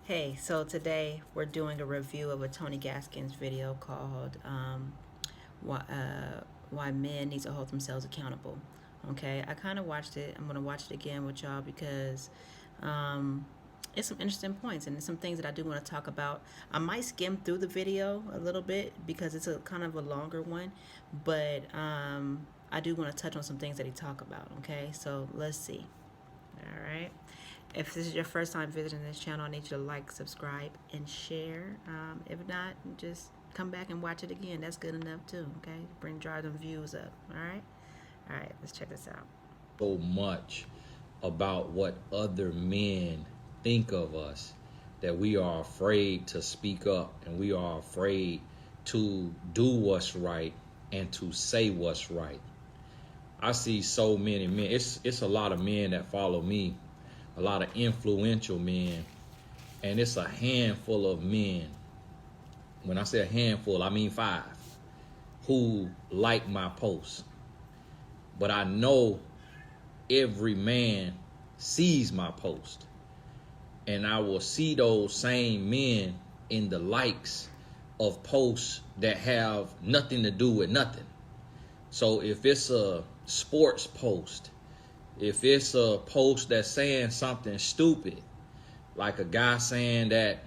Hey, so today we're doing a review of a Tony Gaskin's video called Why Men Need to Hold Themselves Accountable. Okay, I kind of watched it. I'm going to watch it again with y'all because um, it's some interesting points and some things that I do want to talk about. I might skim through the video a little bit because it's a kind of a longer one, but I do want to touch on some things that he talk about. Okay, so let's see. All right. If this is your first time visiting this channel, I need you to like, subscribe, and share. If not, just come back and watch it again. That's good enough too. Okay, drive them views up. All right. Let's check this out. So much about what other men think of us that we are afraid to speak up and we are afraid to do what's right and to say what's right. I see so many men. It's a lot of men that follow me, a lot of influential men, and it's a handful of men. When I say a handful, I mean 5 who like my posts. But I know every man sees my post, and I will see those same men in the likes of posts that have nothing to do with nothing. So if it's a sports post, if it's a post that's saying something stupid, like a guy saying that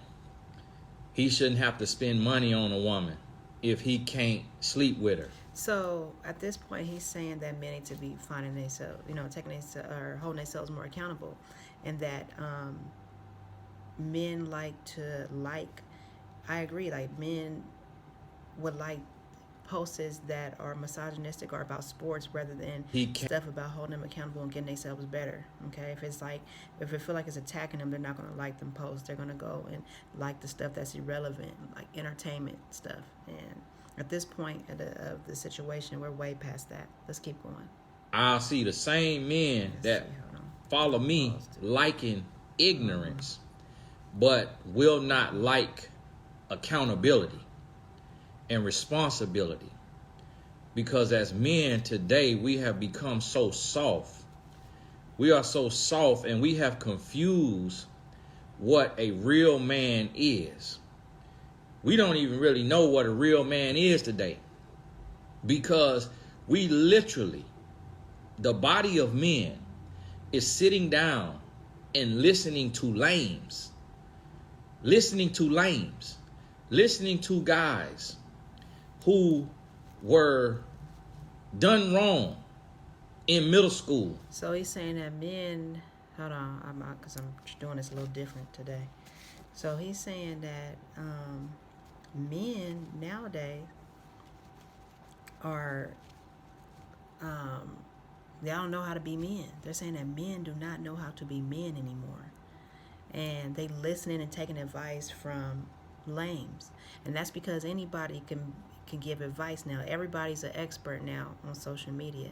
he shouldn't have to spend money on a woman if he can't sleep with her. So at this point, he's saying that men need to be finding themselves, taking themselves or holding themselves more accountable, and that men like to like. I agree. Like men would like posts that are misogynistic or about sports rather than stuff about holding them accountable and getting themselves better. Okay, if it feel like it's attacking them, they're not going to like them posts. They're going to go and like the stuff that's irrelevant, like entertainment stuff. And at this point of the situation, we're way past that. Let's keep going. I'll see the same men that follow me liking ignorance, but will not like accountability and responsibility. Because as men today, we have become so soft. We are so soft, and we have confused what a real man is. We don't even really know what a real man is today, because we literally, the body of men is sitting down and listening to lames, listening to guys who were done wrong in middle school. So he's saying that men, hold on, because I'm doing this a little different today. So he's saying that men nowadays are, they don't know how to be men. They're saying that men do not know how to be men anymore. And they listening and taking advice from lames. And that's because anybody can give advice now. Everybody's an expert now on social media.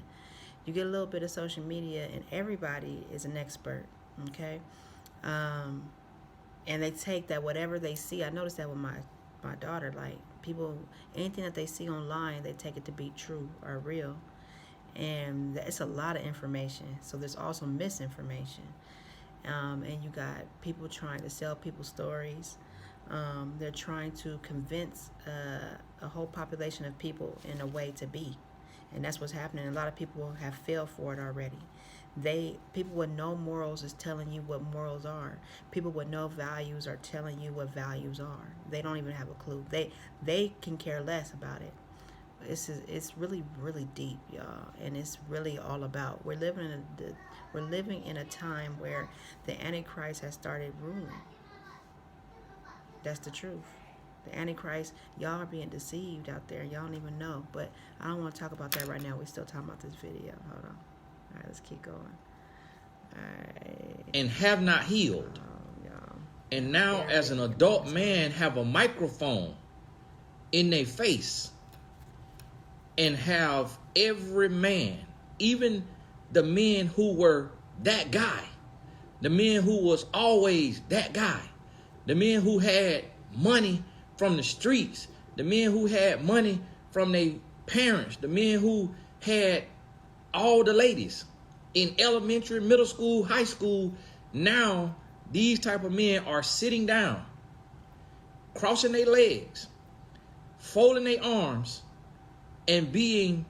You get a little bit of social media and everybody is an expert, okay? And they take that, whatever they see. I noticed that with my daughter, like people, anything that they see online, they take it to be true or real. And it's a lot of information. So there's also misinformation. And you got people trying to sell people's stories. They're trying to convince a whole population of people in a way to be, and that's what's happening. A lot of people have failed for it already. People with no morals is telling you what morals are. People with no values are telling you what values are. They don't even have a clue. They can care less about it. It's really, really deep, y'all, and it's really all about we're living in a time where the Antichrist has started ruling. That's the truth. The Antichrist, y'all are being deceived out there. Y'all don't even know. But I don't want to talk about that right now. We're still talking about this video. Hold on. All right, let's keep going. All right. And have not healed. And now as an adult man have a microphone in their face and have every man, even the men who were that guy, the men who was always that guy, the men who had money from the streets, the men who had money from their parents, the men who had all the ladies in elementary, middle school, high school, now These type of men are sitting down, crossing their legs, folding their arms, and being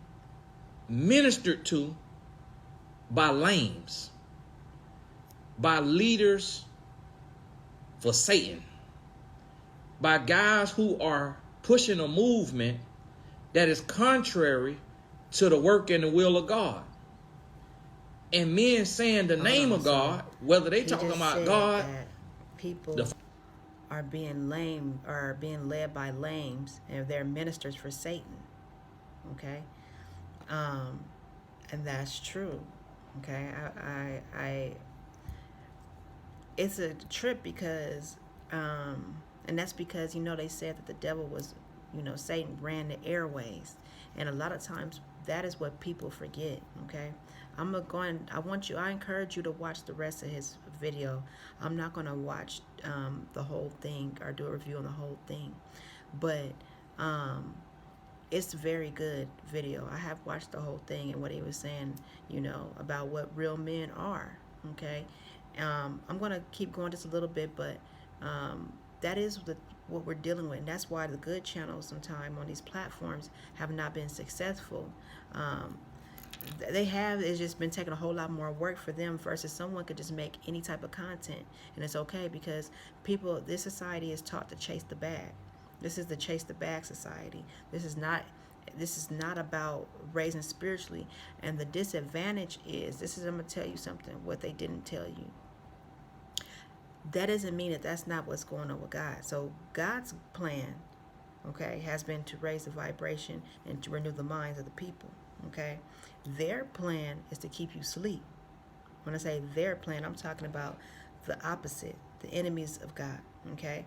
ministered to by lames, by leaders for Satan, by guys who are pushing a movement that is contrary to the work and the will of God. And men saying the name of God, whether they talking about God, people are being lame or being led by lames, and they're ministers for Satan. Okay, and that's true. Okay, I it's a trip because, and that's because they said that the devil was, Satan ran the airways, and a lot of times that is what people forget. Okay, I encourage you to watch the rest of his video. I'm not going to watch the whole thing or do a review on the whole thing, but it's a very good video. I have watched the whole thing and what he was saying, about what real men are. Okay, I'm going to keep going just a little bit, but that is what we're dealing with, and that's why the good channels sometimes on these platforms have not been successful. It's just been taking a whole lot more work for them versus someone could just make any type of content, and it's okay because this society is taught to chase the bag. This is the chase the bag society. This is not about raising spiritually. And the disadvantage is, I'm going to tell you something, what they didn't tell you. That doesn't mean that that's not what's going on with God. So God's plan, okay, has been to raise the vibration and to renew the minds of the people. Okay, their plan is to keep you asleep. When I say their plan, I'm talking about the opposite, the enemies of God. Okay,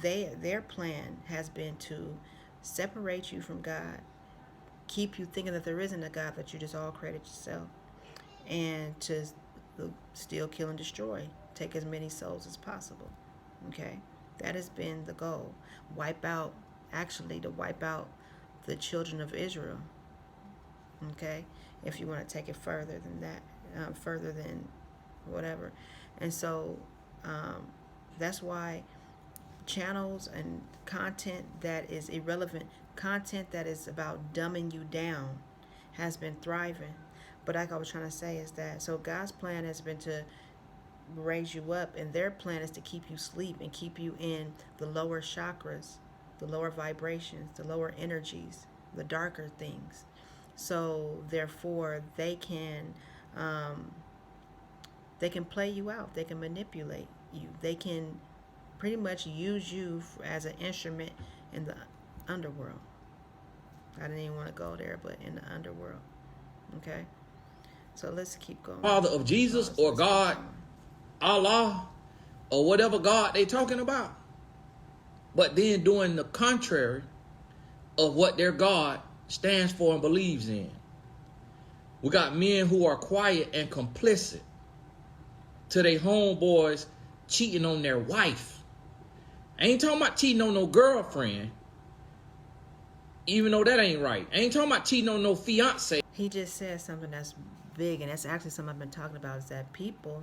their plan has been to separate you from God, keep you thinking that there isn't a God, that you just all created yourself, and to steal, kill, and destroy, take as many souls as possible. Okay, that has been the goal. To wipe out the children of Israel. Okay, if you want to take it further than that, further than whatever. And so that's why channels and content that is irrelevant, content that is about dumbing you down, has been thriving. But like I was trying to say is that, so God's plan has been to raise you up, and their plan is to keep you asleep and keep you in the lower chakras, the lower vibrations, the lower energies, the darker things. So therefore they can play you out. They can manipulate you. They can pretty much use you as an instrument in the underworld. I didn't even want to go there, but in the underworld. Okay, so let's keep going. Father of Jesus or God, Allah, or whatever God they talking about, but then doing the contrary of what their God stands for and believes in. We got men who are quiet and complicit to their homeboys cheating on their wife. I ain't talking about cheating on no girlfriend, even though that ain't right. I ain't talking about cheating on no fiance. He just said something that's big, and that's actually something I've been talking about, is that people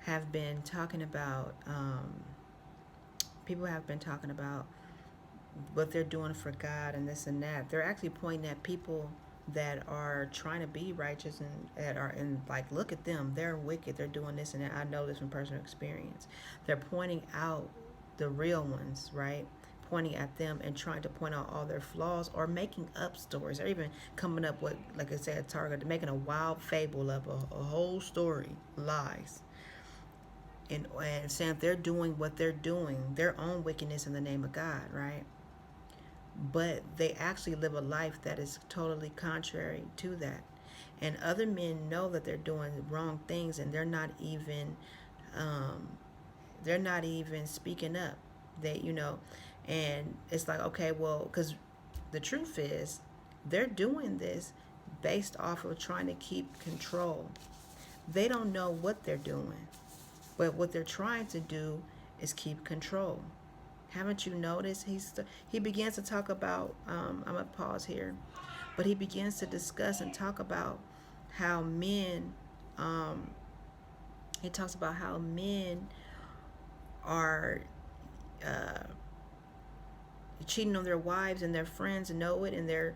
have been talking about what they're doing for God and this and that. They're actually pointing at people that are trying to be righteous and that are in, like, look at them, they're wicked, they're doing this and that. I know this from personal experience. They're pointing out the real ones, right? Pointing at them and trying to point out all their flaws, or making up stories, or even coming up with, like I said, Target, making a wild fable of a whole story, lies, and saying they're doing what they're doing, their own wickedness in the name of God, right? But they actually live a life that is totally contrary to that. And other men know that they're doing wrong things, and they're not even speaking up. And it's like, okay, well, because the truth is, they're doing this based off of trying to keep control. They don't know what they're doing, but what they're trying to do is keep control. Haven't you noticed? He begins to talk about, I'm going to pause here, but he begins to discuss and talk about how men It talks about how men are cheating on their wives and their friends know it, and they're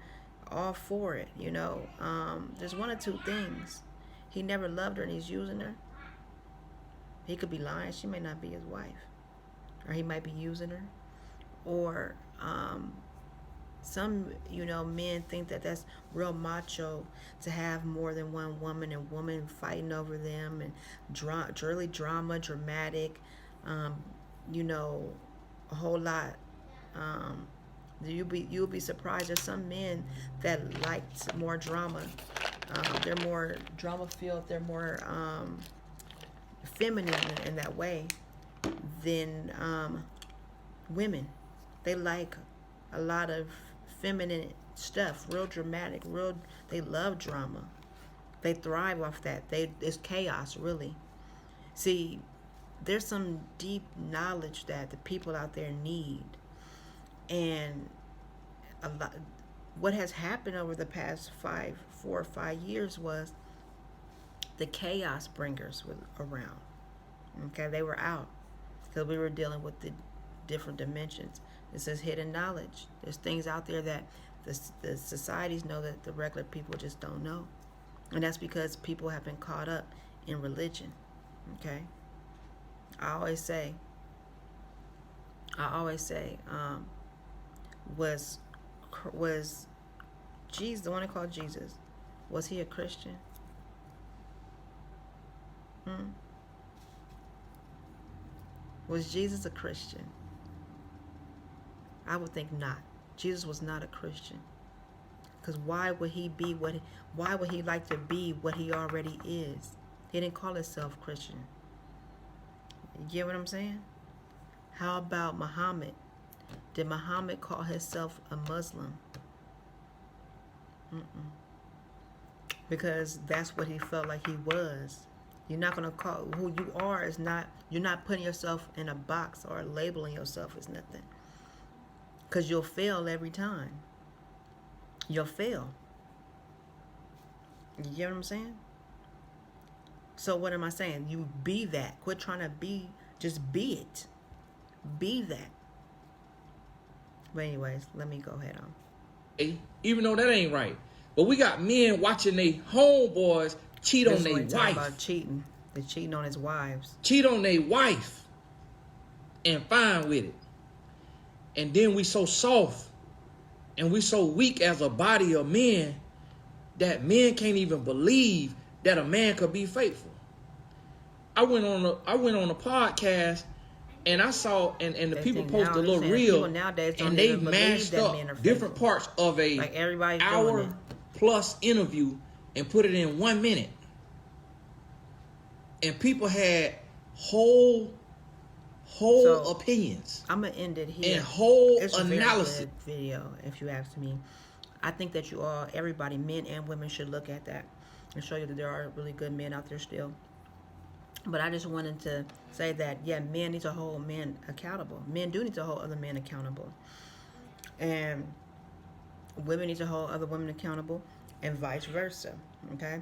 all for it. There's one or two things. He never loved her and he's using her. He could be lying. She may not be his wife, or he might be using her. Or some men think that that's real macho to have more than one woman, and women fighting over them, and really dramatic, a whole lot. You'll be surprised. There's some men that like more drama. They're more drama filled. They're more feminine in that way than women. They like a lot of feminine stuff, real dramatic, they love drama. They thrive off that. It's chaos, really. See, there's some deep knowledge that the people out there need. And a lot what has happened over the past 4 or 5 years was the chaos bringers were around. Okay, they were out because we were dealing with the different dimensions. It says hidden knowledge. There's things out there that the societies know that the regular people just don't know. And that's because people have been caught up in religion. Okay? I always say, was Jesus, the one I called Jesus, was he a Christian? Was Jesus a Christian? I would think not. Jesus was not a Christian. Because why would he like to be what he already is? He didn't call himself Christian. You get what I'm saying? How about Muhammad? Did Muhammad call himself a Muslim? Because that's what he felt like he was. You're not going to call who you are is not, you're not putting yourself in a box or labeling yourself as nothing. Because you'll fail every time. You'll fail. You get what I'm saying? So what am I saying? You be that. Quit trying to be, just be it. Be that. But anyways, let me go ahead on. Even though that ain't right. But we got men watching their homeboys cheat on their wife. About cheating. They're cheating on his wives. Cheat on their wife. And fine with it. And then we so soft. And we so weak as a body of men that men can't even believe that a man could be faithful. I went on a podcast and I saw and the people posted a little reel and they mashed up different parts of a like hour plus interview and put it in 1 minute. And people had whole opinions. I'm gonna end it here. And whole it's analysis. A very good video, if you ask me. I think that everybody, men and women, should look at that and show you that there are really good men out there still. But I just wanted to say that, yeah, men need to hold men accountable. Men do need to hold other men accountable. And women need to hold other women accountable, and vice versa, okay?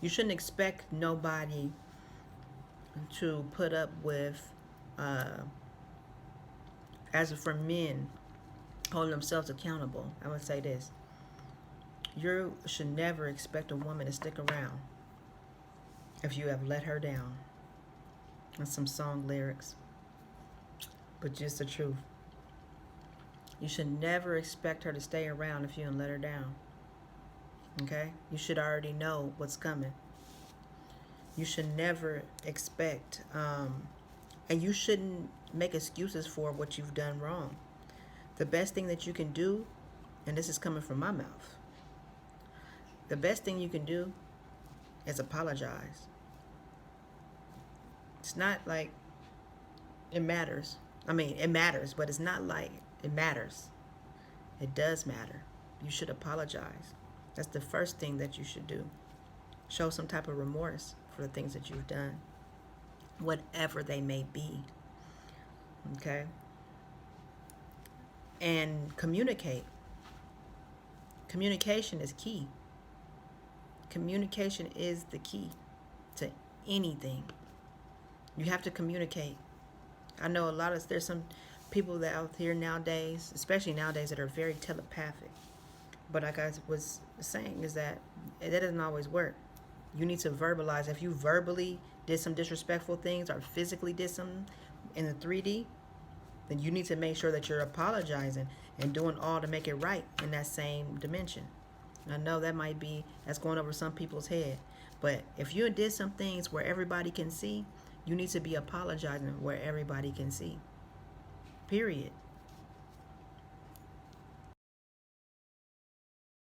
You shouldn't expect nobody to put up with, as for men holding themselves accountable. I'm going to say this. You should never expect a woman to stick around if you have let her down. That's some song lyrics, but just the truth. You should never expect her to stay around if you don't let her down. Okay? You should already know what's coming. You should never expect, and you shouldn't make excuses for what you've done wrong. The best thing that you can do, and this is coming from my mouth, the best thing you can do is apologize. It's not like it matters. I mean, it matters, but it's not like it matters. It does matter. You should apologize. That's the first thing that you should do. Show some type of remorse for the things that you've done, whatever they may be. Okay? And communicate. Communication is key. Communication is the key to anything. You have to communicate. I know there's some people that out here nowadays, especially nowadays, that are very telepathic. But like I was saying, is that doesn't always work. You need to verbalize. If you verbally did some disrespectful things or physically did something in the 3D, then you need to make sure that you're apologizing and doing all to make it right in that same dimension. And I know that's going over some people's head. But if you did some things where everybody can see, you need to be apologizing where everybody can see. Period.